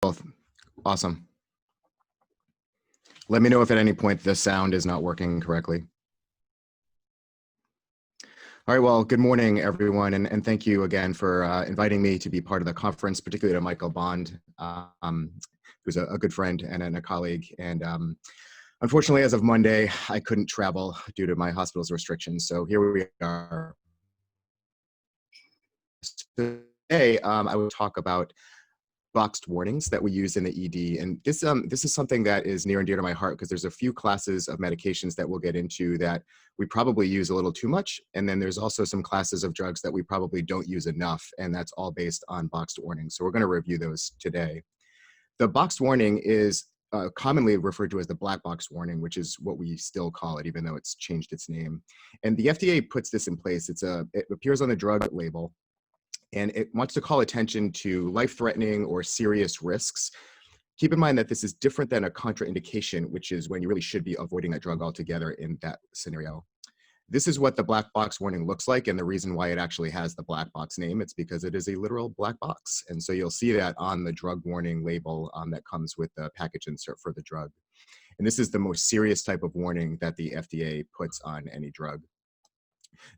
Both. Awesome. Let me know if at any point the sound is not working correctly. All right, well, good morning, everyone, and thank you again for inviting me to be part of the conference, particularly to Michael Bond, who's a good friend and a colleague. And unfortunately, as of Monday, I couldn't travel due to my hospital's restrictions. So here we are. Today, I will talk about boxed warnings that we use in the ED. And this is something that is near and dear to my heart because there's a few classes of medications that we'll get into that we probably use a little too much. And then there's also some classes of drugs that we probably don't use enough. And that's all based on boxed warnings. So we're going to review those today. The boxed warning is commonly referred to as the black box warning, which is what we still call it, even though it's changed its name. And the FDA puts this in place. It appears on the drug label. And it wants to call attention to life-threatening or serious risks. Keep in mind that this is different than a contraindication, which is when you really should be avoiding that drug altogether in that scenario. This is what the black box warning looks like, and the reason why it actually has the black box name, it's because it is a literal black box. And so you'll see that on the drug warning label that comes with the package insert for the drug. And this is the most serious type of warning that the FDA puts on any drug.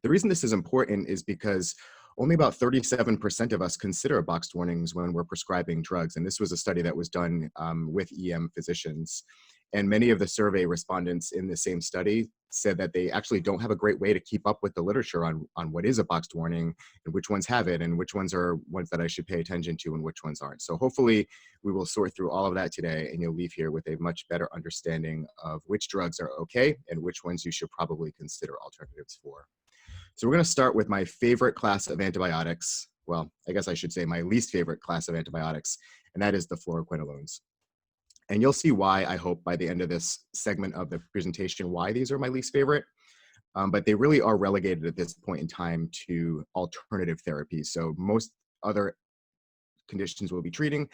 The reason this is important is because only about 37% of us consider boxed warnings when we're prescribing drugs. And this was a study that was done with EM physicians. And many of the survey respondents in the same study said that they actually don't have a great way to keep up with the literature on what is a boxed warning and which ones have it and which ones are ones that I should pay attention to and which ones aren't. So hopefully we will sort through all of that today and you'll leave here with a much better understanding of which drugs are okay and which ones you should probably consider alternatives for. So we're going to start with my favorite class of antibiotics. Well, I guess I should say my least favorite class of antibiotics, and that is the fluoroquinolones. And you'll see why, I hope, by the end of this segment of the presentation, why these are my least favorite. But they really are relegated at this point in time to alternative therapies. So most other conditions we'll be treating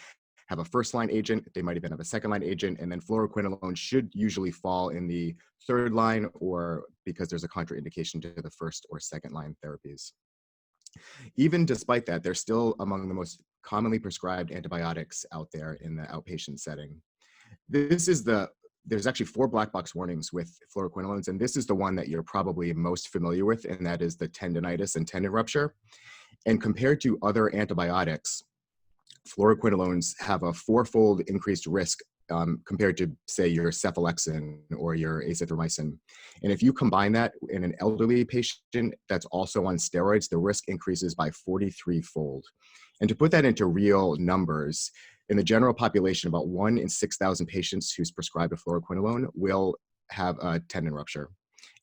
have a first-line agent, they might even have a second-line agent, and then fluoroquinolone should usually fall in the third line or because there's a contraindication to the first or second-line therapies. Even despite that, they're still among the most commonly prescribed antibiotics out there in the outpatient setting. There's actually 4 black box warnings with fluoroquinolones, and this is the one that you're probably most familiar with, and that is the tendinitis and tendon rupture. And compared to other antibiotics, fluoroquinolones have a 4-fold increased risk compared to, say, your cephalexin or your azithromycin. And if you combine that in an elderly patient that's also on steroids, the risk increases by 43-fold. And to put that into real numbers, in the general population, about 1 in 6,000 patients who's prescribed a fluoroquinolone will have a tendon rupture.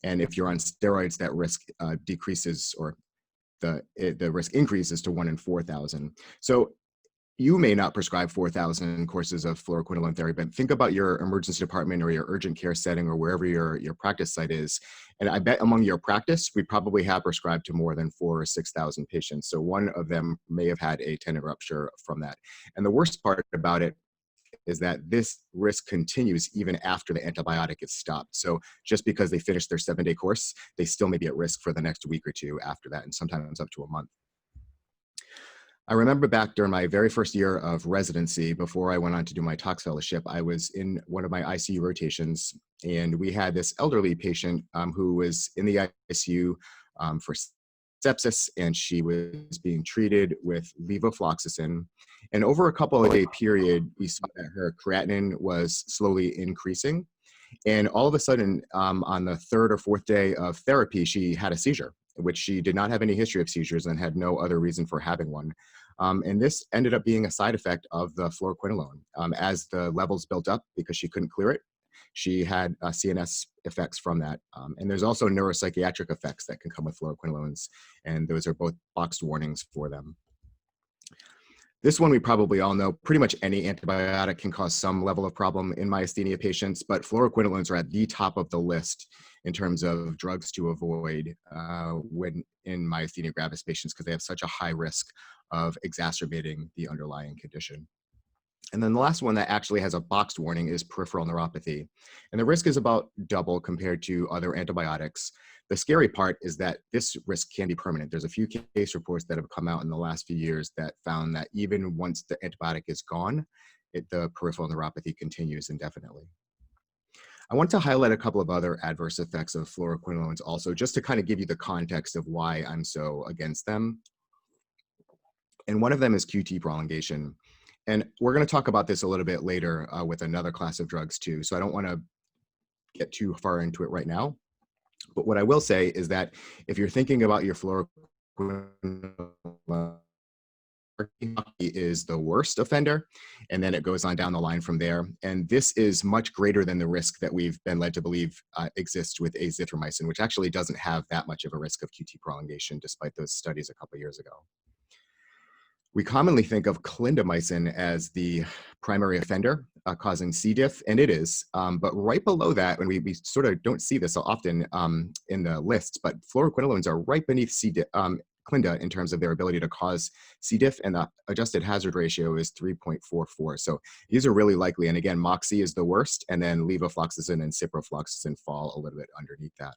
And if you're on steroids, that risk decreases, or the risk increases to 1 in 4,000. So you may not prescribe 4,000 courses of fluoroquinolone therapy, but think about your emergency department or your urgent care setting or wherever your practice site is. And I bet among your practice, we probably have prescribed to more than 4,000 or 6,000 patients. So one of them may have had a tendon rupture from that. And the worst part about it is that this risk continues even after the antibiotic is stopped. So just because they finished their 7-day course, they still may be at risk for the next week or two after that, and sometimes up to a month. I remember back during my very first year of residency, before I went on to do my tox fellowship, I was in one of my ICU rotations, and we had this elderly patient who was in the ICU for sepsis, and she was being treated with levofloxacin. And over a couple of day period, we saw that her creatinine was slowly increasing. And all of a sudden, on the 3rd or 4th day of therapy, she had a seizure, which she did not have any history of seizures and had no other reason for having one. And this ended up being a side effect of the fluoroquinolone. As the levels built up, because she couldn't clear it, she had CNS effects from that. And there's also neuropsychiatric effects that can come with fluoroquinolones, and those are both boxed warnings for them. This one we probably all know. Pretty much any antibiotic can cause some level of problem in myasthenia patients, but fluoroquinolones are at the top of the list in terms of drugs to avoid when in myasthenia gravis patients, because they have such a high risk of exacerbating the underlying condition. And then the last one that actually has a boxed warning is peripheral neuropathy. And the risk is about double compared to other antibiotics. The scary part is that this risk can be permanent. There's a few case reports that have come out in the last few years that found that even once the antibiotic is gone, the peripheral neuropathy continues indefinitely. I want to highlight a couple of other adverse effects of fluoroquinolones also, just to kind of give you the context of why I'm so against them. And one of them is QT prolongation. And we're going to talk about this a little bit later with another class of drugs too. So I don't want to get too far into it right now. But what I will say is that if you're thinking about your fluoroquinolone is the worst offender, and then it goes on down the line from there. And this is much greater than the risk that we've been led to believe exists with azithromycin, which actually doesn't have that much of a risk of QT prolongation, despite those studies a couple of years ago. We commonly think of clindamycin as the primary offender causing C. diff, and it is. But right below that, and we sort of don't see this so often in the lists, but fluoroquinolones are right beneath Clinda in terms of their ability to cause C. diff, and the adjusted hazard ratio is 3.44. So these are really likely. And again, MOXIE is the worst, and then levofloxacin and ciprofloxacin fall a little bit underneath that.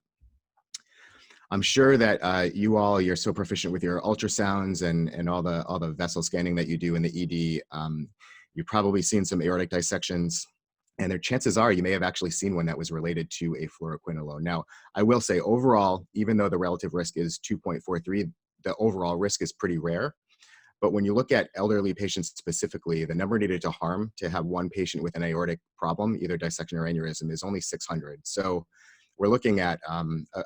I'm sure that you're so proficient with your ultrasounds and all the vessel scanning that you do in the ED. You've probably seen some aortic dissections, and their chances are you may have actually seen one that was related to a fluoroquinolone. Now, I will say overall, even though the relative risk is 2.43, the overall risk is pretty rare. But when you look at elderly patients specifically, the number needed to harm to have one patient with an aortic problem, either dissection or aneurysm, is only 600. So we're looking at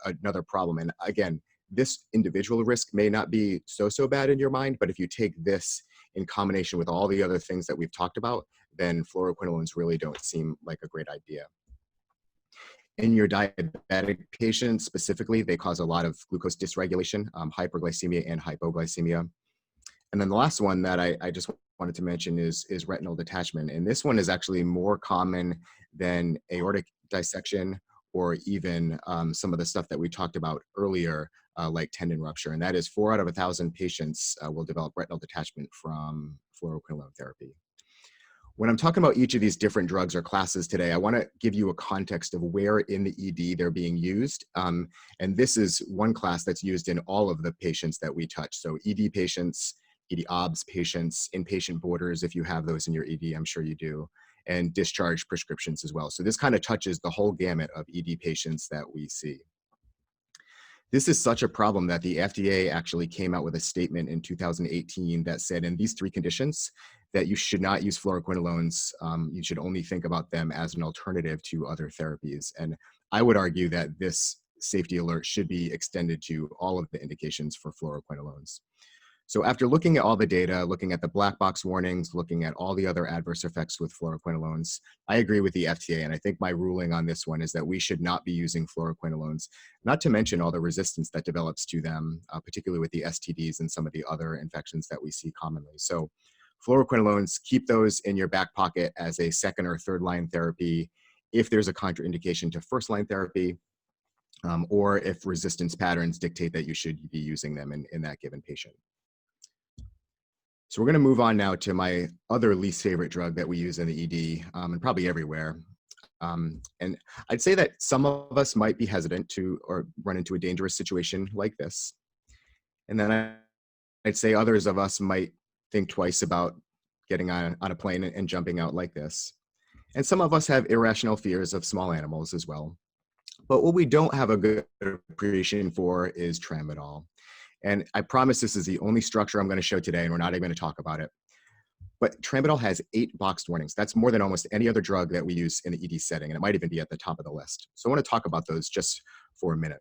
another problem. And again, this individual risk may not be so bad in your mind, but if you take this in combination with all the other things that we've talked about, then fluoroquinolones really don't seem like a great idea. In your diabetic patients specifically, they cause a lot of glucose dysregulation, hyperglycemia and hypoglycemia. And then the last one that I just wanted to mention is retinal detachment. And this one is actually more common than aortic dissection or even some of the stuff that we talked about earlier, like tendon rupture. And that is 4 out of 1,000 patients will develop retinal detachment from fluoroquinolone therapy. When I'm talking about each of these different drugs or classes today, I want to give you a context of where in the ED they're being used. And this is one class that's used in all of the patients that we touch. So ED patients, ED OBS patients, inpatient borders, if you have those in your ED, I'm sure you do, and discharge prescriptions as well. So this kind of touches the whole gamut of ED patients that we see. This is such a problem that the FDA actually came out with a statement in 2018 that said in these 3 conditions that you should not use fluoroquinolones. You should only think about them as an alternative to other therapies. And I would argue that this safety alert should be extended to all of the indications for fluoroquinolones. So after looking at all the data, looking at the black box warnings, looking at all the other adverse effects with fluoroquinolones, I agree with the FDA. And I think my ruling on this one is that we should not be using fluoroquinolones, not to mention all the resistance that develops to them, particularly with the STDs and some of the other infections that we see commonly. So fluoroquinolones, keep those in your back pocket as a second or third line therapy if there's a contraindication to first line therapy, or if resistance patterns dictate that you should be using them in that given patient. So we're going to move on now to my other least favorite drug that we use in the ED, and probably everywhere. And I'd say that some of us might be hesitant to or run into a dangerous situation like this. And then I'd say others of us might think twice about getting on a plane and jumping out like this. And some of us have irrational fears of small animals as well. But what we don't have a good appreciation for is tramadol. And I promise this is the only structure I'm going to show today, and we're not even going to talk about it. But tramadol has 8 boxed warnings. That's more than almost any other drug that we use in the ED setting, and it might even be at the top of the list. So I want to talk about those just for a minute.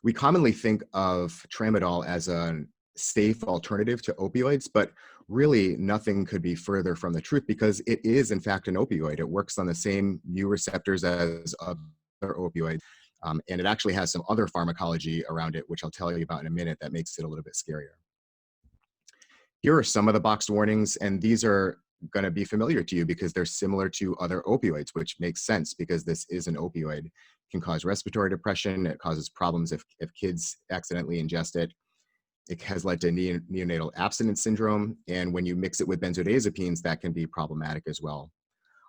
We commonly think of tramadol as a safe alternative to opioids, but really nothing could be further from the truth because it is in fact an opioid. It works on the same mu receptors as other opioids. And it actually has some other pharmacology around it, which I'll tell you about in a minute, that makes it a little bit scarier. Here are some of the boxed warnings, and these are going to be familiar to you because they're similar to other opioids, which makes sense because this is an opioid. It can cause respiratory depression. It causes problems if kids accidentally ingest it. It has led to neonatal abstinence syndrome. And when you mix it with benzodiazepines, that can be problematic as well.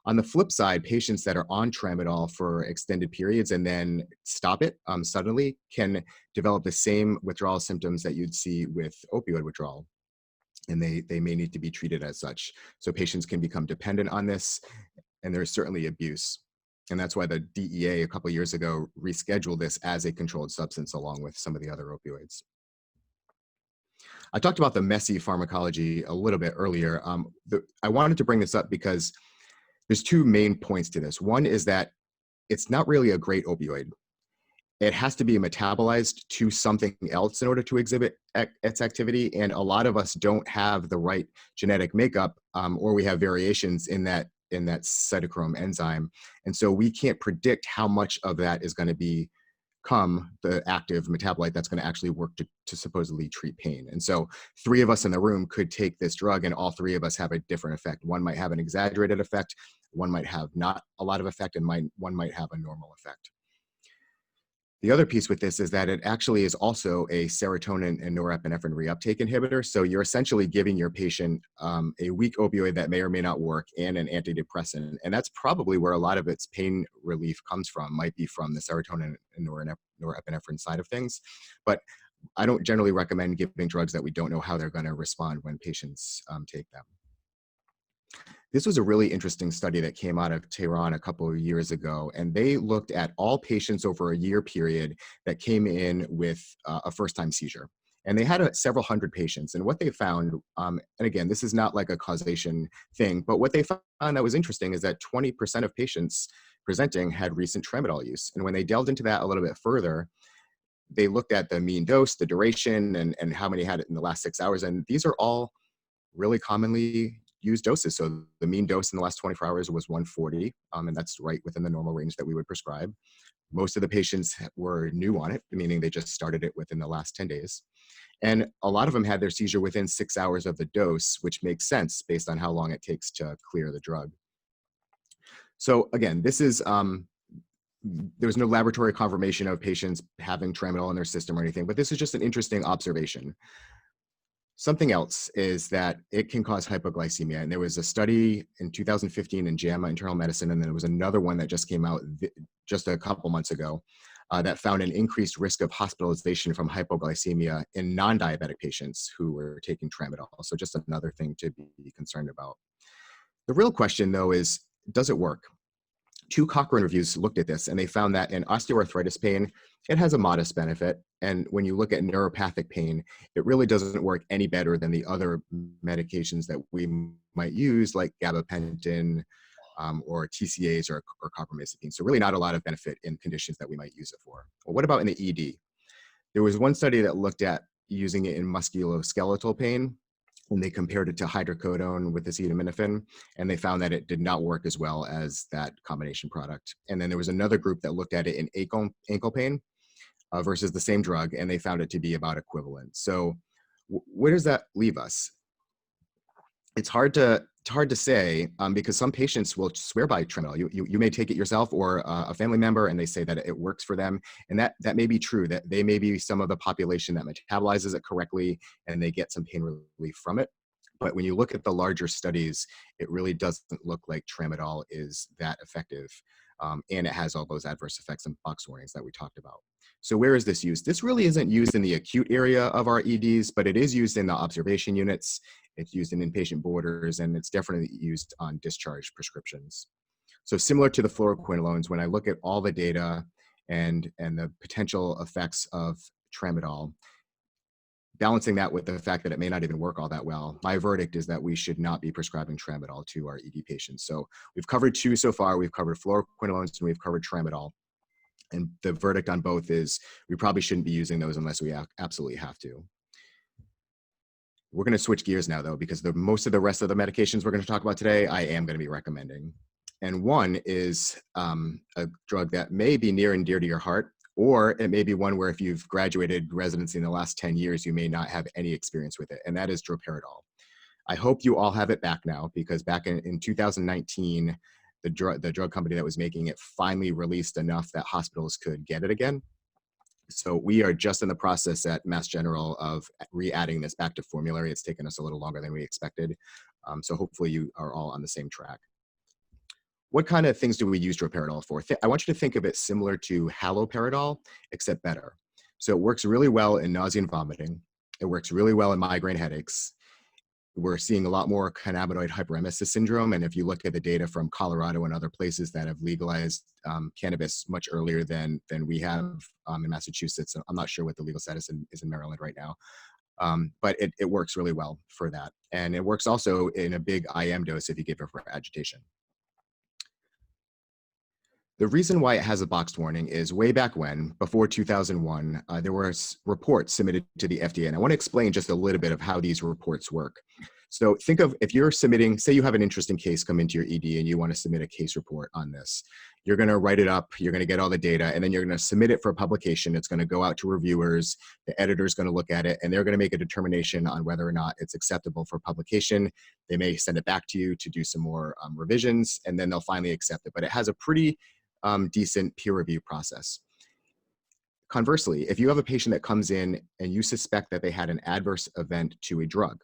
On the flip side, patients that are on tramadol for extended periods and then stop it suddenly can develop the same withdrawal symptoms that you'd see with opioid withdrawal. and they may need to be treated as such. So patients can become dependent on this, and there's certainly abuse. And that's why the DEA a couple of years ago rescheduled this as a controlled substance along with some of the other opioids. I talked about the messy pharmacology a little bit earlier. I wanted to bring this up because there's two main points to this. One is that it's not really a great opioid. It has to be metabolized to something else in order to exhibit its activity. And a lot of us don't have the right genetic makeup, or we have variations in that cytochrome enzyme. And so we can't predict how much of that is going to become the active metabolite that's going to actually work to supposedly treat pain. And so three of us in the room could take this drug and all three of us have a different effect. One might have an exaggerated effect, one might have not a lot of effect, and one might have a normal effect. The other piece with this is that it actually is also a serotonin and norepinephrine reuptake inhibitor. So you're essentially giving your patient a weak opioid that may or may not work and an antidepressant. And that's probably where a lot of its pain relief comes from, might be from the serotonin and norepinephrine side of things. But I don't generally recommend giving drugs that we don't know how they're going to respond when patients take them. This was a really interesting study that came out of Tehran a couple of years ago, and they looked at all patients over a year period that came in with a first-time seizure. And they had several hundred patients. And what they found, and again, this is not like a causation thing, but what they found that was interesting is that 20% of patients presenting had recent tramadol use. And when they delved into that a little bit further, they looked at the mean dose, the duration, and how many had it in the last 6 hours. And these are all really commonly used doses. So the mean dose in the last 24 hours was 140, and that's right within the normal range that we would prescribe. Most of the patients were new on it, meaning they just started it within the last 10 days. And a lot of them had their seizure within 6 hours of the dose, which makes sense based on how long it takes to clear the drug. So again, there was no laboratory confirmation of patients having tramadol in their system or anything, but this is just an interesting observation. Something else is that it can cause hypoglycemia. And there was a study in 2015 in JAMA Internal Medicine, and then there was another one that just came out just a couple months ago that found an increased risk of hospitalization from hypoglycemia in non-diabetic patients who were taking tramadol. So just another thing to be concerned about. The real question, though, is does it work? Two Cochrane reviews looked at this and they found that in osteoarthritis pain, it has a modest benefit. And when you look at neuropathic pain, it really doesn't work any better than the other medications that we might use, like gabapentin or TCAs or carbamazepine. So really not a lot of benefit in conditions that we might use it for. Well, what about in the ED? There was one study that looked at using it in musculoskeletal pain, and they compared it to hydrocodone with acetaminophen, and they found that it did not work as well as that combination product. And then there was another group that looked at it in ankle pain versus the same drug, and they found it to be about equivalent. So where does that leave us? It's hard to say because some patients will swear by tramadol. You may take it yourself or a family member, and they say that it works for them, and that may be true. That they may be some of the population that metabolizes it correctly, and they get some pain relief from it. But when you look at the larger studies, it really doesn't look like tramadol is that effective, and it has all those adverse effects and box warnings that we talked about. So where is this used? This really isn't used in the acute area of our EDs, but it is used in the observation units. It's used in inpatient borders, and it's definitely used on discharge prescriptions. So similar to the fluoroquinolones, when I look at all the data and the potential effects of tramadol, balancing that with the fact that it may not even work all that well, my verdict is that we should not be prescribing tramadol to our ED patients. So we've covered two so far. We've covered fluoroquinolones and we've covered tramadol. And the verdict on both is we probably shouldn't be using those unless we absolutely have to. We're going to switch gears now, though, because most of the rest of the medications we're going to talk about today, I am going to be recommending. And one is a drug that may be near and dear to your heart, or it may be one where if you've graduated residency in the last 10 years, you may not have any experience with it, and that is droperidol. I hope you all have it back now, because back in 2019, the drug company that was making it finally released enough that hospitals could get it again. So we are just in the process at Mass General of re-adding this back to formulary. It's taken us a little longer than we expected. So hopefully you are all on the same track. What kind of things do we use droperidol for? I want you to think of it similar to haloperidol, except better. So it works really well in nausea and vomiting. It works really well in migraine headaches. we're seeing a lot more cannabinoid hyperemesis syndrome. And if you look at the data from Colorado and other places that have legalized cannabis much earlier than we have in Massachusetts, I'm not sure what the legal status is in Maryland right now, but it works really well for that. And it works also in a big IM dose if you give it for agitation. The reason why it has a boxed warning is way back when, before 2001, there were reports submitted to the FDA. And I want to explain just a little bit of how these reports work. So think of if you're submitting, say you have an interesting case come into your ED and you want to submit a case report on this. You're going to write it up, you're going to get all the data, and then you're going to submit it for publication. It's going to go out to reviewers, the editor's going to look at it, and they're going to make a determination on whether or not it's acceptable for publication. They may send it back to you to do some more revisions, and then they'll finally accept it. But it has a pretty decent peer review process. Conversely, if you have a patient that comes in and you suspect that they had an adverse event to a drug,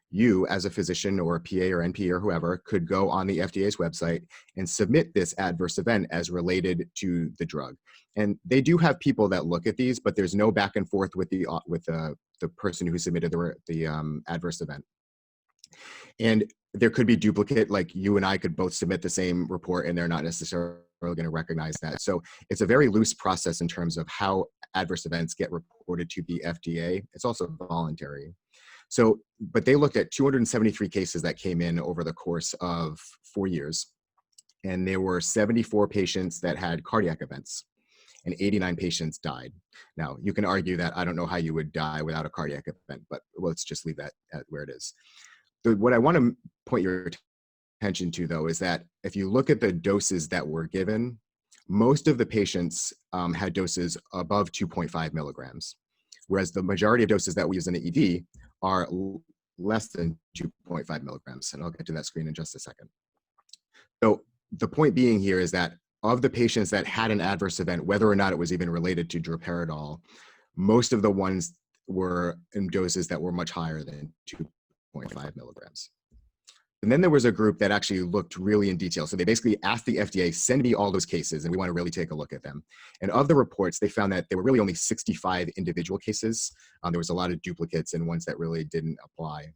you as a physician or a PA or NP or whoever could go on the FDA's website and submit this adverse event as related to the drug. And they do have people that look at these, but there's no back and forth with the person who submitted the adverse event. And there could be duplicate, like you and I could both submit the same report and they're not necessarily going to recognize that. So it's a very loose process in terms of how adverse events get reported to the FDA. It's also voluntary. So, but they looked at 273 cases that came in over the course of 4 years. And there were 74 patients that had cardiac events and 89 patients died. Now, you can argue that I don't know how you would die without a cardiac event, but let's just leave that at where it is. What I want to point your attention to, though, is that if you look at the doses that were given, most of the patients had doses above 2.5 milligrams, whereas the majority of doses that we use in the ED are less than 2.5 milligrams. And I'll get to that screen in just a second. So the point being here is that of the patients that had an adverse event, whether or not it was even related to droperidol, most of the ones were in doses that were much higher than 2.5 milligrams. And then there was a group that actually looked really in detail. So they basically asked the FDA, send me all those cases, and we want to really take a look at them. And of the reports, they found that there were really only 65 individual cases. There was a lot of duplicates and ones that really didn't apply.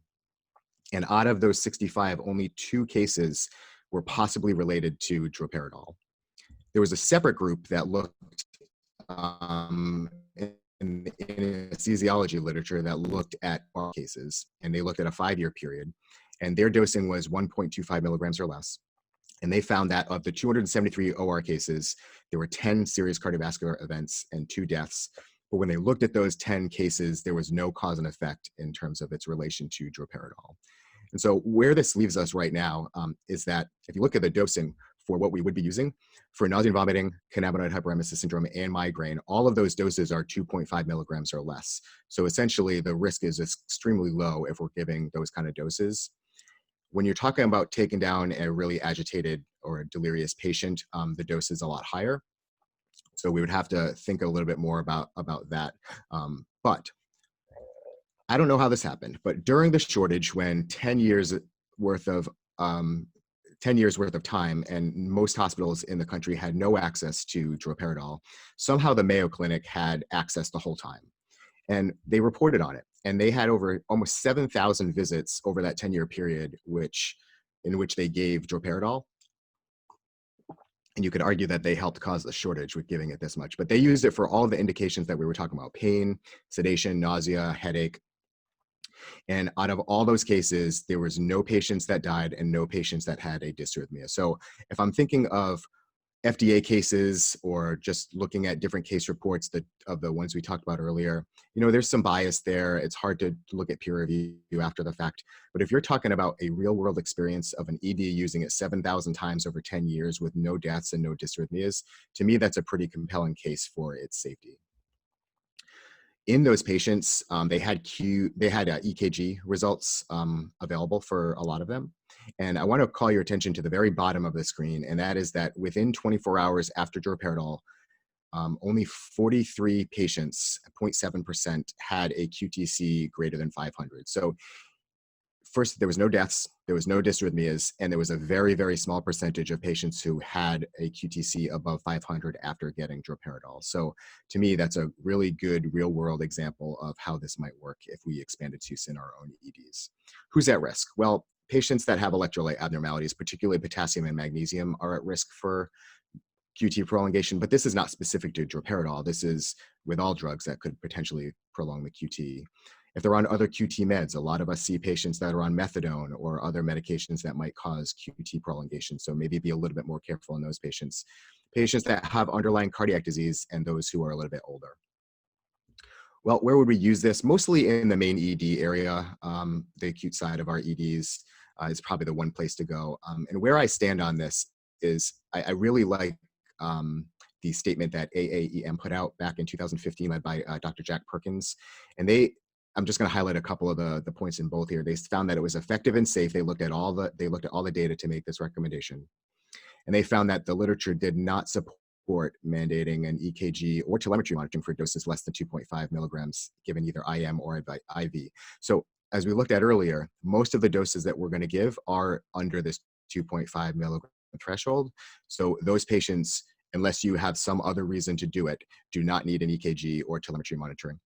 And out of those 65, only 2 cases were possibly related to droperidol. There was a separate group that looked in anesthesiology literature that looked at cases, and they looked at a 5-year period, and their dosing was 1.25 milligrams or less. And they found that of the 273 OR cases, there were 10 serious cardiovascular events and 2 deaths. But when they looked at those 10 cases, there was no cause and effect in terms of its relation to droperidol. And so where this leaves us right now is that if you look at the dosing for what we would be using for nausea and vomiting, cannabinoid hyperemesis syndrome, and migraine, all of those doses are 2.5 milligrams or less. So essentially the risk is extremely low if we're giving those kind of doses. When you're talking about taking down a really agitated or a delirious patient, the dose is a lot higher. So we would have to think a little bit more about that. But I don't know how this happened, but during the shortage, when 10 years worth of time and most hospitals in the country had no access to droperidol, somehow the Mayo Clinic had access the whole time. And they reported on it. And they had over almost 7,000 visits over that 10-year period, in which they gave droperidol. And you could argue that they helped cause the shortage with giving it this much, but they used it for all of the indications that we were talking about: pain, sedation, nausea, headache. And out of all those cases, there was no patients that died and no patients that had a dysrhythmia. So if I'm thinking of FDA cases or just looking at different case reports of the ones we talked about earlier, there's some bias there. It's hard to look at peer review after the fact. But if you're talking about a real world experience of an ED using it 7,000 times over 10 years with no deaths and no dysrhythmias, to me, that's a pretty compelling case for its safety. In those patients, they had EKG results available for a lot of them. And I want to call your attention to the very bottom of the screen, and that is that within 24 hours after droperidol, only 43 patients, 0.7%, had a QTC greater than 500. So first, there was no deaths, there was no dysrhythmias, and there was a very, very small percentage of patients who had a QTC above 500 after getting droperidol. So to me, that's a really good real world example of how this might work if we expand its use in our own EDs. Who's at risk? Well, patients that have electrolyte abnormalities, particularly potassium and magnesium, are at risk for QT prolongation, but this is not specific to droperidol. This is with all drugs that could potentially prolong the QT. If they're on other QT meds, a lot of us see patients that are on methadone or other medications that might cause QT prolongation. So maybe be a little bit more careful in those patients. Patients that have underlying cardiac disease and those who are a little bit older. Well, where would we use this? Mostly in the main ED area. The acute side of our EDs is probably the one place to go. And where I stand on this is I really like the statement that AAEM put out back in 2015, led by Dr. Jack Perkins. And I'm just going to highlight a couple of the points in both here. They found that it was effective and safe. They looked at all the data to make this recommendation. And they found that the literature did not support mandating an EKG or telemetry monitoring for doses less than 2.5 milligrams given either IM or IV. So as we looked at earlier, most of the doses that we're going to give are under this 2.5 milligram threshold. So those patients, unless you have some other reason to do it, do not need an EKG or telemetry monitoring.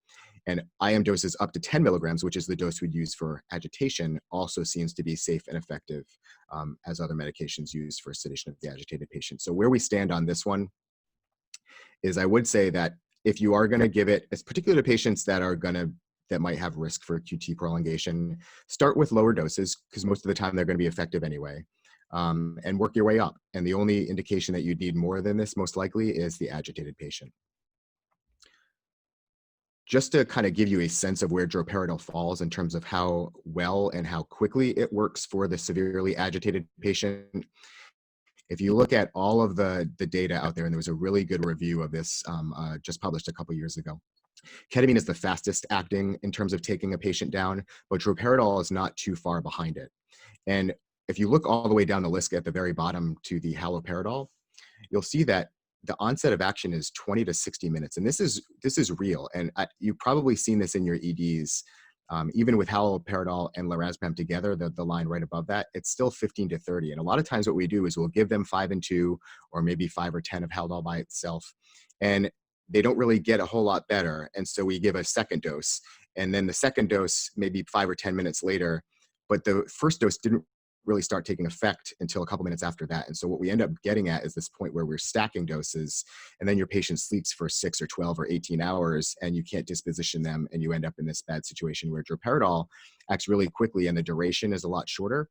And IM doses up to 10 milligrams, which is the dose we'd use for agitation, also seems to be safe and effective as other medications used for sedation of the agitated patient. So where we stand on this one is I would say that if you are going to give it, particularly to patients that might have risk for QT prolongation, start with lower doses because most of the time they're going to be effective anyway, and work your way up. And the only indication that you need more than this, most likely, is the agitated patient. Just to kind of give you a sense of where droperidol falls in terms of how well and how quickly it works for the severely agitated patient, if you look at all of the data out there, and there was a really good review of this just published a couple years ago, ketamine is the fastest acting in terms of taking a patient down, but droperidol is not too far behind it. And if you look all the way down the list at the very bottom to the haloperidol, you'll see that the onset of action is 20 to 60 minutes. And this is real. And you've probably seen this in your EDs. Even with haloperidol and lorazepam together, the line right above that, it's still 15 to 30. And a lot of times what we do is we'll give them 5 and 2, or maybe 5 or 10 of Haldol by itself. And they don't really get a whole lot better. And so we give a second dose. And then the second dose, maybe 5 or 10 minutes later, but the first dose didn't really start taking effect until a couple minutes after that. And so what we end up getting at is this point where we're stacking doses, and then your patient sleeps for 6 or 12 or 18 hours and you can't disposition them, and you end up in this bad situation where droperidol acts really quickly and the duration is a lot shorter,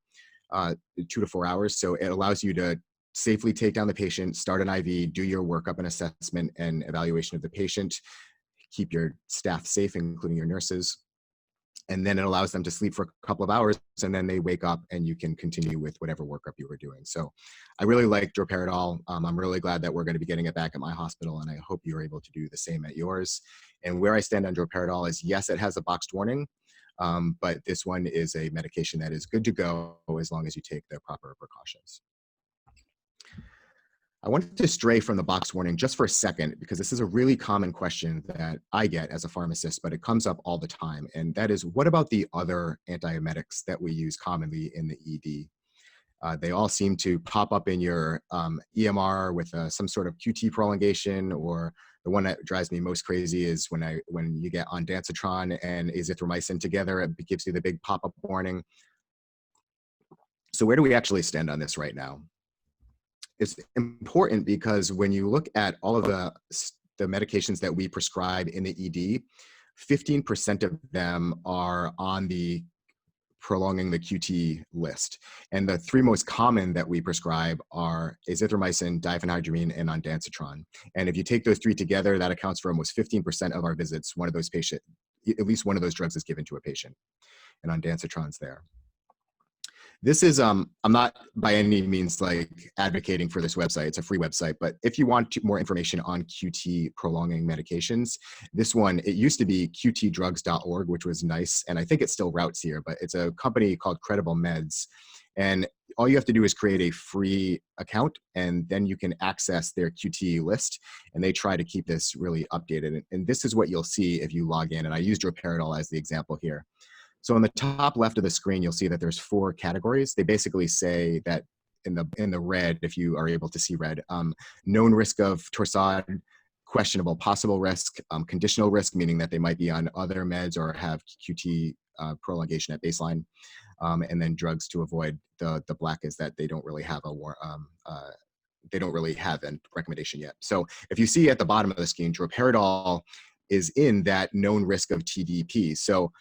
2 to 4 hours. So it allows you to safely take down the patient, start an IV, do your workup and assessment and evaluation of the patient, keep your staff safe, including your nurses. And then it allows them to sleep for a couple of hours, and then they wake up and you can continue with whatever workup you were doing. So I really like droperidol. I'm really glad that we're going to be getting it back at my hospital, and I hope you're able to do the same at yours. And where I stand on droperidol is, yes, it has a boxed warning, but this one is a medication that is good to go as long as you take the proper precautions. I wanted to stray from the box warning just for a second, because this is a really common question that I get as a pharmacist, but it comes up all the time. And that is, what about the other antiemetics that we use commonly in the ED? They all seem to pop up in your EMR with some sort of QT prolongation, or the one that drives me most crazy is when you get ondansetron and azithromycin together, it gives you the big pop-up warning. So where do we actually stand on this right now? It's important because when you look at all of the medications that we prescribe in the ED, 15% of them are on the prolonging the QT list. And the 3 most common that we prescribe are azithromycin, diphenhydramine, and ondansetron. And if you take those 3 together, that accounts for almost 15% of our visits. At least one of those drugs is given to a patient, and ondansatron's there. This is, I'm not by any means like advocating for this website. It's a free website, but if you want more information on QT prolonging medications, this one, it used to be qtdrugs.org, which was nice. And I think it still routes here, but it's a company called Credible Meds. And all you have to do is create a free account, and then you can access their QT list. And they try to keep this really updated. And this is what you'll see if you log in. And I use droperidol as the example here. So on the top left of the screen, you'll see that there's 4 categories. They basically say that in the red, if you are able to see red, known risk of torsade, questionable possible risk, conditional risk, meaning that they might be on other meds or have QT prolongation at baseline, and then drugs to avoid. The black is that they don't really have they don't really have a recommendation yet. So if you see at the bottom of the screen, droperidol is in that known risk of TDP. So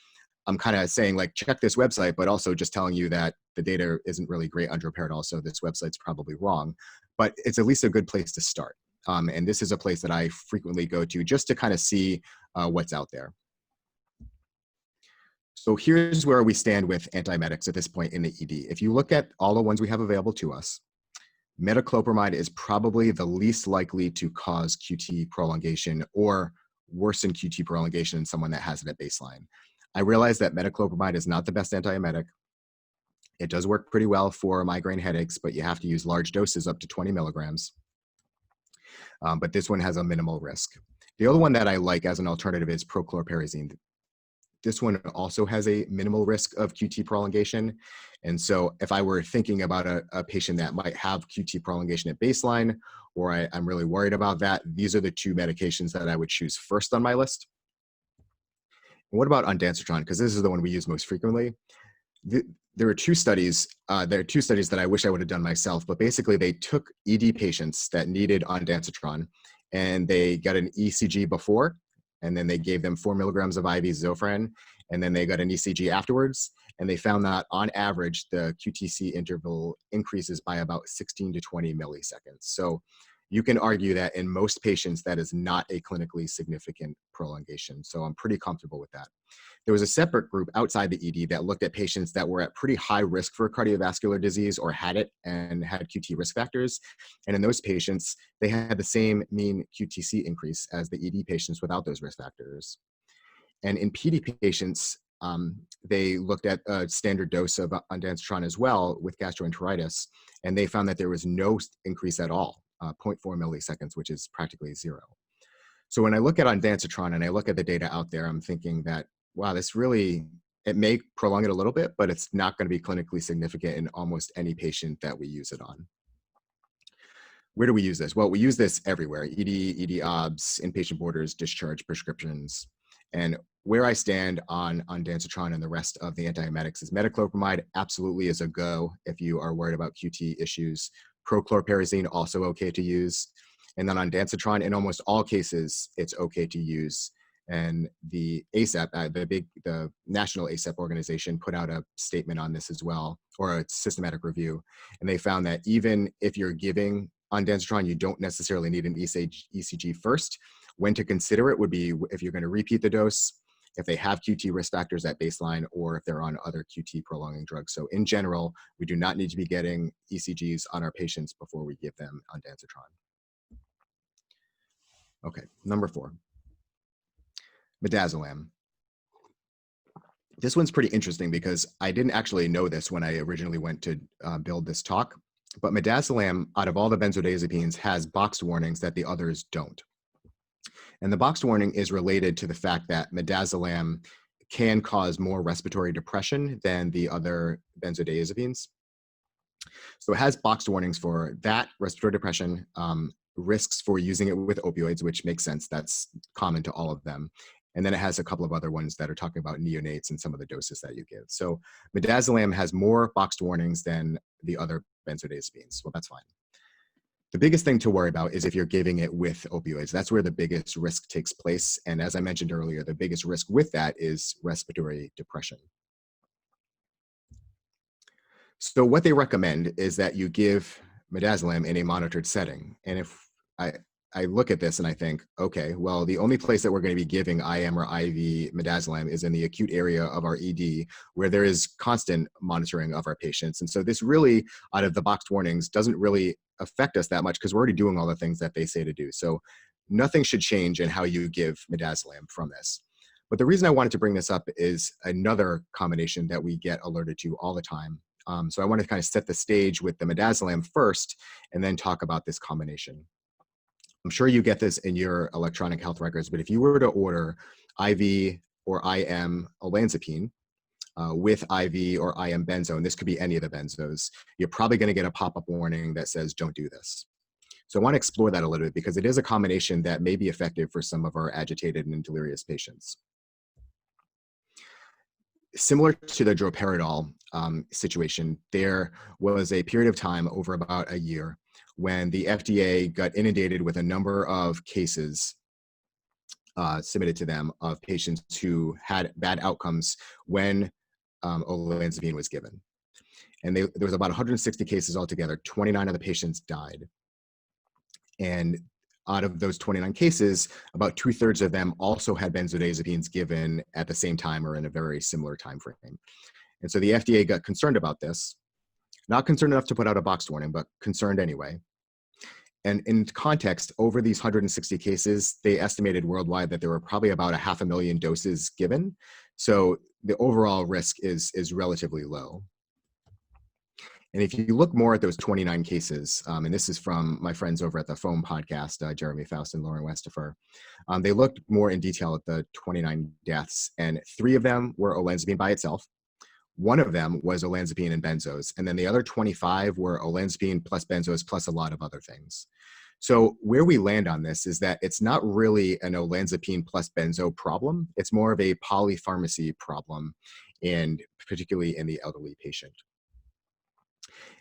I'm kind of saying like, check this website, but also just telling you that the data isn't really great on droperidol, so this website's probably wrong. But it's at least a good place to start. And this is a place that I frequently go to just to kind of see what's out there. So here's where we stand with antiemetics at this point in the ED. If you look at all the ones we have available to us, metoclopramide is probably the least likely to cause QT prolongation or worsen QT prolongation in someone that has it at baseline. I realize that metoclopramide is not the best antiemetic. It does work pretty well for migraine headaches, but you have to use large doses up to 20 milligrams. But this one has a minimal risk. The other one that I like as an alternative is prochlorperazine. This one also has a minimal risk of QT prolongation. And so if I were thinking about a patient that might have QT prolongation at baseline, or I'm really worried about that, these are the 2 medications that I would choose first on my list. And what about ondansetron? Because this is the one we use most frequently. There are 2 studies. There are 2 studies that I wish I would have done myself, but basically they took ED patients that needed ondansetron and they got an ECG before, and then they gave them 4 milligrams of IV Zofran, and then they got an ECG afterwards, and they found that on average, the QTC interval increases by about 16 to 20 milliseconds. So you can argue that in most patients, that is not a clinically significant prolongation. So I'm pretty comfortable with that. There was a separate group outside the ED that looked at patients that were at pretty high risk for cardiovascular disease or had it and had QT risk factors. And in those patients, they had the same mean QTC increase as the ED patients without those risk factors. And in PD patients, they looked at a standard dose of ondansetron as well with gastroenteritis, and they found that there was no increase at all, 0.4 milliseconds, which is practically 0. So when I look at ondansetron and I look at the data out there, I'm thinking that, wow, this really, it may prolong it a little bit, but it's not going to be clinically significant in almost any patient that we use it on. Where do we use this? Well, we use this everywhere: ED, ED obs, inpatient borders, discharge prescriptions. And where I stand on ondansetron and the rest of the antiemetics is metoclopramide absolutely is a go if you are worried about QT issues. Prochlorperazine also okay to use. And then ondansetron, in almost all cases, it's okay to use. And the ASAP, the National ASAP organization, put out a statement on this as well, or a systematic review. And they found that even if you're giving ondansetron, you don't necessarily need an ECG first. When to consider it would be if you're going to repeat the dose, if they have QT risk factors at baseline, or if they're on other QT prolonging drugs. So in general, we do not need to be getting ECGs on our patients before we give them ondansetron. Okay, number 4, midazolam. This one's pretty interesting because I didn't actually know this when I originally went to build this talk, but midazolam, out of all the benzodiazepines, has boxed warnings that the others don't. And the boxed warning is related to the fact that midazolam can cause more respiratory depression than the other benzodiazepines. So it has boxed warnings for that, respiratory depression, risks for using it with opioids, which makes sense. That's common to all of them. And then it has a couple of other ones that are talking about neonates and some of the doses that you give. So midazolam has more boxed warnings than the other benzodiazepines. Well, that's fine. The biggest thing to worry about is if you're giving it with opioids. That's where the biggest risk takes place. And as I mentioned earlier, the biggest risk with that is respiratory depression. So what they recommend is that you give midazolam in a monitored setting. And if I look at this and I think, okay, well, the only place that we're going to be giving IM or IV midazolam is in the acute area of our ED, where there is constant monitoring of our patients. And so this really, out of the boxed warnings, doesn't really affect us that much because we're already doing all the things that they say to do. So nothing should change in how you give midazolam from this. But the reason I wanted to bring this up is another combination that we get alerted to all the time. So I want to kind of set the stage with the midazolam first, and then talk about this combination. I'm sure you get this in your electronic health records, but if you were to order IV or IM olanzapine, with IV or IM benzo, and this could be any of the benzos, you're probably going to get a pop-up warning that says, don't do this. So I want to explore that a little bit because it is a combination that may be effective for some of our agitated and delirious patients. Similar to the droperidol situation, there was a period of time over about a year when the FDA got inundated with a number of cases submitted to them of patients who had bad outcomes when olanzapine was given. And there was about 160 cases altogether. 29 of the patients died. And out of those 29 cases, about 2/3 of them also had benzodiazepines given at the same time or in a very similar time frame. And so the FDA got concerned about this, not concerned enough to put out a boxed warning, but concerned anyway. And in context, over these 160 cases, they estimated worldwide that there were probably about 500,000 doses given. So the overall risk is relatively low. And if you look more at those 29 cases, and this is from my friends over at the Foam podcast, Jeremy Faust and Lauren Westifer, they looked more in detail at the 29 deaths, and 3 of them were olanzapine by itself. 1 of them was olanzapine and benzos, and then the other 25 were olanzapine plus benzos plus a lot of other things. So where we land on this is that it's not really an olanzapine plus benzo problem. It's more of a polypharmacy problem, and particularly in the elderly patient.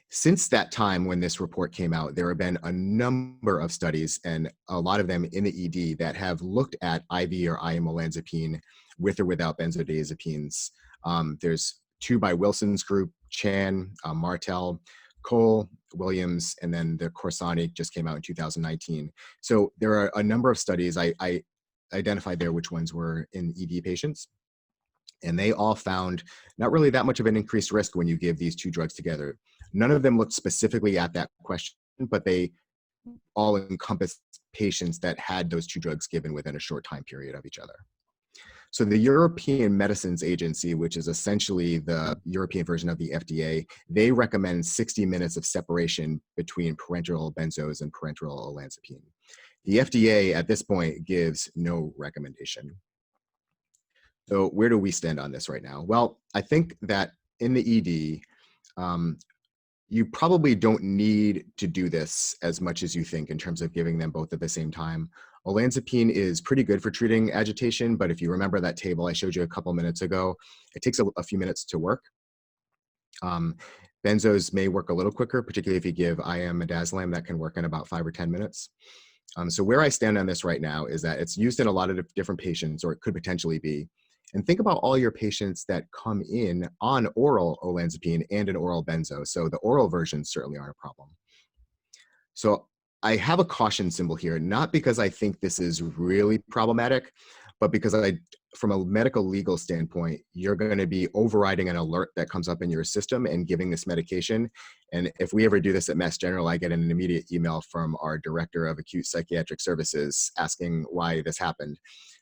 Since that time when this report came out, there have been a number of studies, and a lot of them in the ED, that have looked at IV or IM olanzapine with or without benzodiazepines. There's 2 by Wilson's group, Chan, Martel, Cole, Williams, and then the Corsani just came out in 2019. So there are a number of studies. I identified there which ones were in ED patients. And they all found not really that much of an increased risk when you give these 2 drugs together. None of them looked specifically at that question, but they all encompassed patients that had those 2 drugs given within a short time period of each other. So the European Medicines Agency, which is essentially the European version of the FDA, they recommend 60 minutes of separation between parenteral benzos and parenteral olanzapine. The FDA at this point gives no recommendation. So where do we stand on this right now? Well, I think that in the ED, you probably don't need to do this as much as you think in terms of giving them both at the same time. Olanzapine is pretty good for treating agitation, but if you remember that table I showed you a couple minutes ago, it takes a few minutes to work. Benzos may work a little quicker, particularly if you give IM midazolam, that can work in about 5 or 10 minutes. So where I stand on this right now is that it's used in a lot of different patients, or it could potentially be. And think about all your patients that come in on oral olanzapine and an oral benzo. So the oral versions certainly aren't a problem. So I have a caution symbol here, not because I think this is really problematic, but because from a medical legal standpoint, you're going to be overriding an alert that comes up in your system and giving this medication. And if we ever do this at Mass General, I get an immediate email from our director of acute psychiatric services asking why this happened.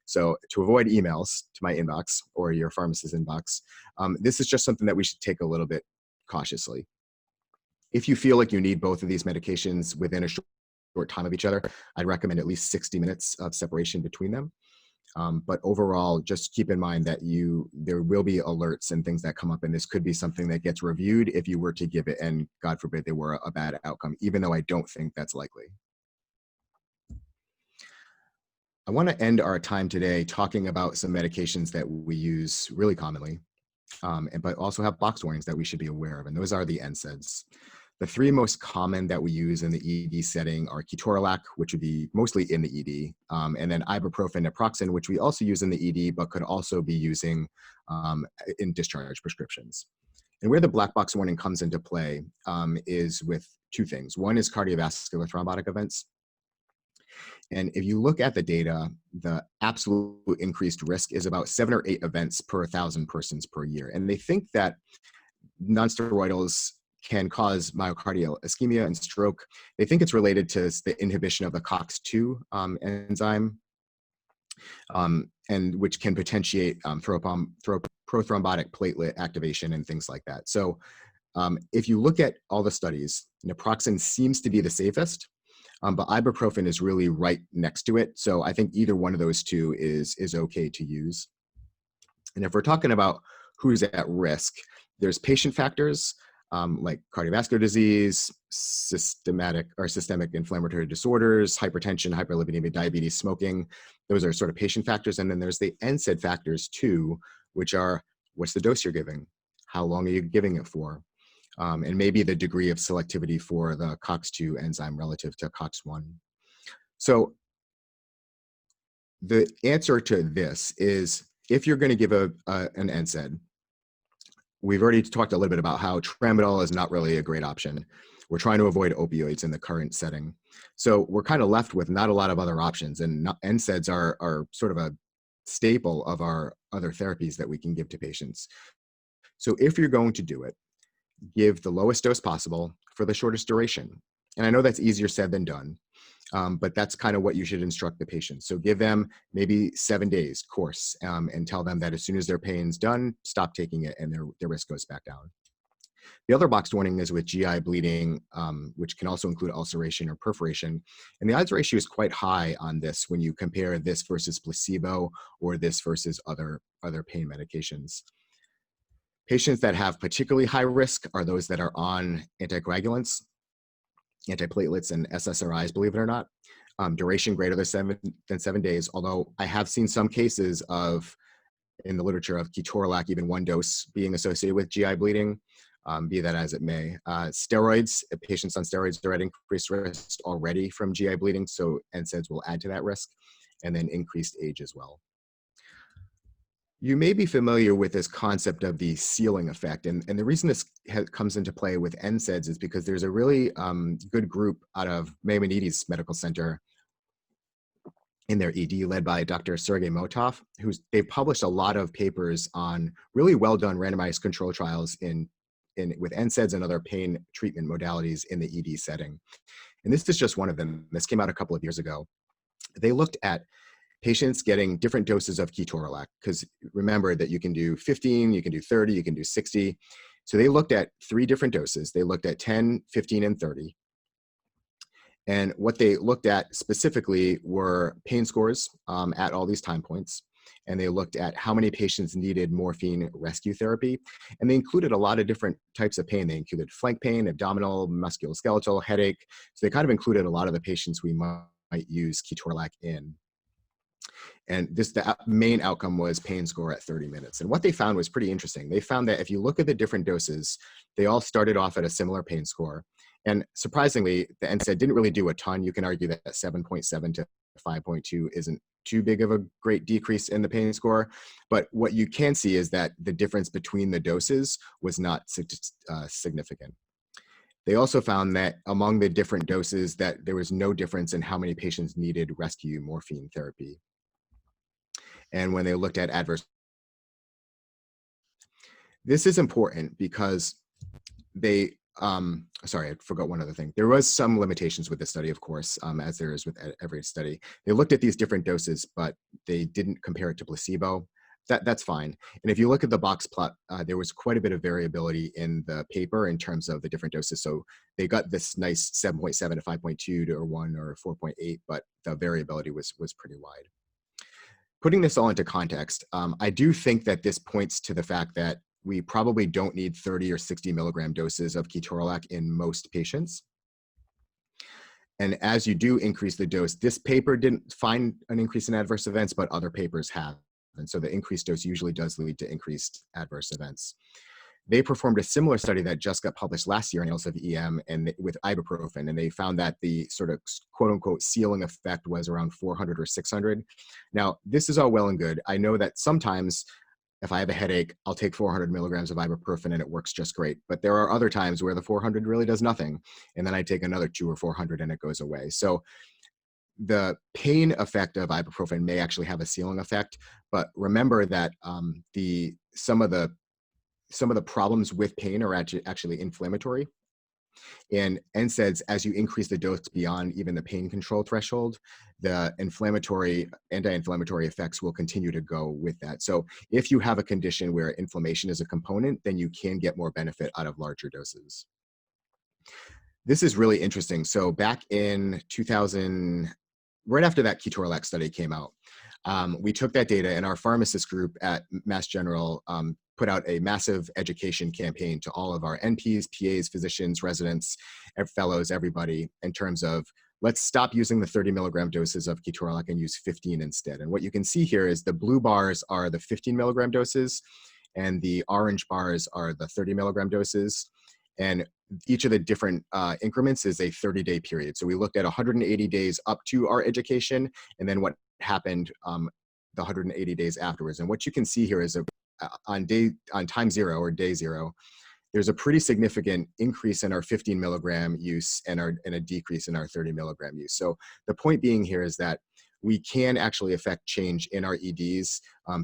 So to avoid emails to my inbox or your pharmacist's inbox, this is just something that we should take a little bit cautiously. If you feel like you need both of these medications within a short time of each other, I'd recommend at least 60 minutes of separation between them. But overall, just keep in mind that there will be alerts and things that come up, and this could be something that gets reviewed if you were to give it, and God forbid there were a bad outcome, even though I don't think that's likely. I want to end our time today talking about some medications that we use really commonly, but also have box warnings that we should be aware of, and those are the NSAIDs. The 3 most common that we use in the ED setting are ketorolac, which would be mostly in the ED, and then ibuprofen, naproxen, which we also use in the ED, but could also be using in discharge prescriptions. And where the black box warning comes into play is with 2 things. One is cardiovascular thrombotic events. And if you look at the data, the absolute increased risk is about 7 or 8 events per 1,000 persons per year. And they think that nonsteroidals can cause myocardial ischemia and stroke. They think it's related to the inhibition of the COX-2 enzyme, and which can potentiate prothrombotic platelet activation and things like that. So if you look at all the studies, naproxen seems to be the safest, but ibuprofen is really right next to it. So I think either one of those 2 is okay to use. And if we're talking about who's at risk. There's patient factors like cardiovascular disease, systemic inflammatory disorders, hypertension, hyperlipidemia, diabetes, smoking. Those are sort of patient factors. And then there's the NSAID factors too, which are what's the dose you're giving? How long are you giving it for? And maybe the degree of selectivity for the COX-2 enzyme relative to COX-1. So the answer to this is if you're going to give an NSAID, we've already talked a little bit about how tramadol is not really a great option. We're trying to avoid opioids in the current setting. So we're kind of left with not a lot of other options, and NSAIDs are sort of a staple of our other therapies that we can give to patients. So if you're going to do it, give the lowest dose possible for the shortest duration. And I know that's easier said than done, but that's kind of what you should instruct the patient. So give them maybe 7 days course and tell them that as soon as their pain's done, stop taking it and their risk goes back down. The other boxed warning is with GI bleeding, which can also include ulceration or perforation. And the odds ratio is quite high on this when you compare this versus placebo or this versus other pain medications. Patients that have particularly high risk are those that are on anticoagulants, antiplatelets, and SSRIs, believe it or not. Duration greater than 7 days, although I have seen some cases of, in the literature, of ketorolac, even one dose being associated with GI bleeding, be that as it may. Steroids, patients on steroids are at increased risk already from GI bleeding, so NSAIDs will add to that risk, and then increased age as well. You may be familiar with this concept of the ceiling effect. And the reason this comes into play with NSAIDs is because there's a really good group out of Maimonides Medical Center in their ED led by Dr. Sergei Motov, they've published a lot of papers on really well done randomized control trials with NSAIDs and other pain treatment modalities in the ED setting. And this is just one of them. This came out a couple of years ago. They looked at patients getting different doses of ketorolac, because remember that you can do 15, you can do 30, you can do 60. So they looked at 3 different doses. They looked at 10, 15, and 30. And what they looked at specifically were pain scores at all these time points. And they looked at how many patients needed morphine rescue therapy. And they included a lot of different types of pain. They included flank pain, abdominal, musculoskeletal, headache. So they kind of included a lot of the patients we might use ketorolac in. And the main outcome was pain score at 30 minutes. And what they found was pretty interesting. They found that if you look at the different doses, they all started off at a similar pain score. And surprisingly, the NSAID didn't really do a ton. You can argue that 7.7 to 5.2 isn't too big of a great decrease in the pain score. But what you can see is that the difference between the doses was not significant. They also found that among the different doses that there was no difference in how many patients needed rescue morphine therapy. And when they looked at adverse, this is important because they, sorry, I forgot one other thing. There was some limitations with this study, of course, as there is with every study. They looked at these different doses, but they didn't compare it to placebo. That's fine. And if you look at the box plot, there was quite a bit of variability in the paper in terms of the different doses. So they got this nice 7.7 to 5.2 or 1 or 4.8, but the variability was pretty wide. Putting this all into context, I do think that this points to the fact that we probably don't need 30 or 60 milligram doses of ketorolac in most patients. And as you do increase the dose, this paper didn't find an increase in adverse events, but other papers have. And so the increased dose usually does lead to increased adverse events. They performed a similar study that just got published last year in Annals of EM and with ibuprofen, and they found that the sort of quote unquote ceiling effect was around 400 or 600. Now, this is all well and good. I know that sometimes if I have a headache, I'll take 400 milligrams of ibuprofen and it works just great. But there are other times where the 400 really does nothing. And then I take another 200 or 400 and it goes away. So the pain effect of ibuprofen may actually have a ceiling effect, but remember that some of the problems with pain are actually inflammatory. And NSAIDs, as you increase the dose beyond even the pain control threshold, the anti-inflammatory effects will continue to go with that. So if you have a condition where inflammation is a component, then you can get more benefit out of larger doses. This is really interesting. So back in 2000, right after that ketorolac study came out, we took that data and our pharmacist group at Mass General put out a massive education campaign to all of our NPs, PAs, physicians, residents, fellows, everybody, in terms of let's stop using the 30 milligram doses of ketorolac and use 15 instead. And what you can see here is the blue bars are the 15 milligram doses, and the orange bars are the 30 milligram doses. And each of the different increments is a 30-day period. So we looked at 180 days up to our education, and then what happened the 180 days afterwards. And what you can see here is on time zero or day zero, there's a pretty significant increase in our 15 milligram use and a decrease in our 30 milligram use. So the point being here is that we can actually affect change in our EDs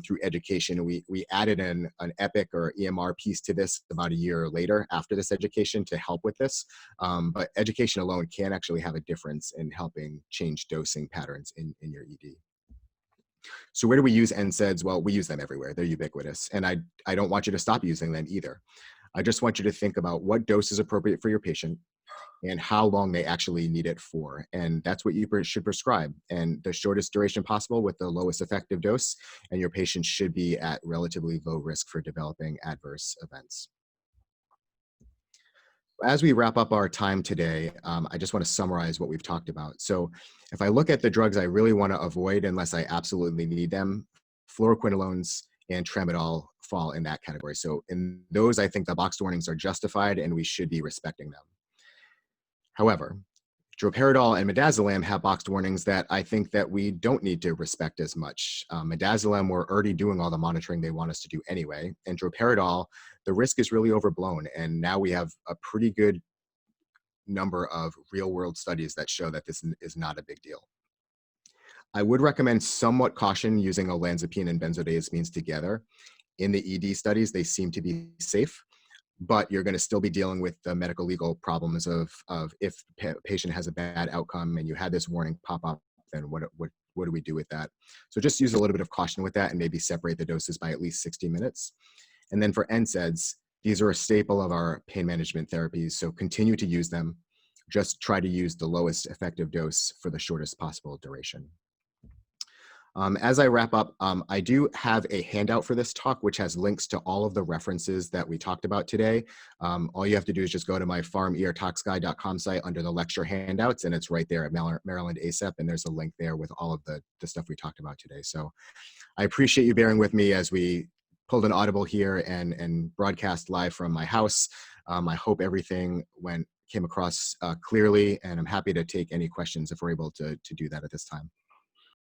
through education. We added an EPIC or EMR piece to this about a year later after this education to help with this. But education alone can actually have a difference in helping change dosing patterns in your ED. So where do we use NSAIDs? Well, we use them everywhere. They're ubiquitous. And I don't want you to stop using them either. I just want you to think about what dose is appropriate for your patient and how long they actually need it for. And that's what you should prescribe. And the shortest duration possible with the lowest effective dose, and your patient should be at relatively low risk for developing adverse events. As we wrap up our time today, I just want to summarize what we've talked about. So if I look at the drugs I really want to avoid unless I absolutely need them, fluoroquinolones and tramadol fall in that category. So in those, I think the boxed warnings are justified and we should be respecting them. However, droperidol and midazolam have boxed warnings that I think that we don't need to respect as much. Midazolam, we're already doing all the monitoring they want us to do anyway. And droperidol, the risk is really overblown. And now we have a pretty good number of real world studies that show that this is not a big deal. I would recommend somewhat caution using olanzapine and benzodiazepines together. In the ED studies, they seem to be safe, but you're going to still be dealing with the medical legal problems of if a patient has a bad outcome and you had this warning pop up, then what do we do with that? So just use a little bit of caution with that and maybe separate the doses by at least 60 minutes. And then for NSAIDs, these are a staple of our pain management therapies, so continue to use them. Just try to use the lowest effective dose for the shortest possible duration. As I wrap up, I do have a handout for this talk, which has links to all of the references that we talked about today. All you have to do is just go to my pharmertoxguide.com site under the lecture handouts, and it's right there at Maryland ACEP, and there's a link there with all of the stuff we talked about today. So I appreciate you bearing with me as we pulled an audible here and broadcast live from my house. I hope everything came across clearly, and I'm happy to take any questions if we're able to do that at this time.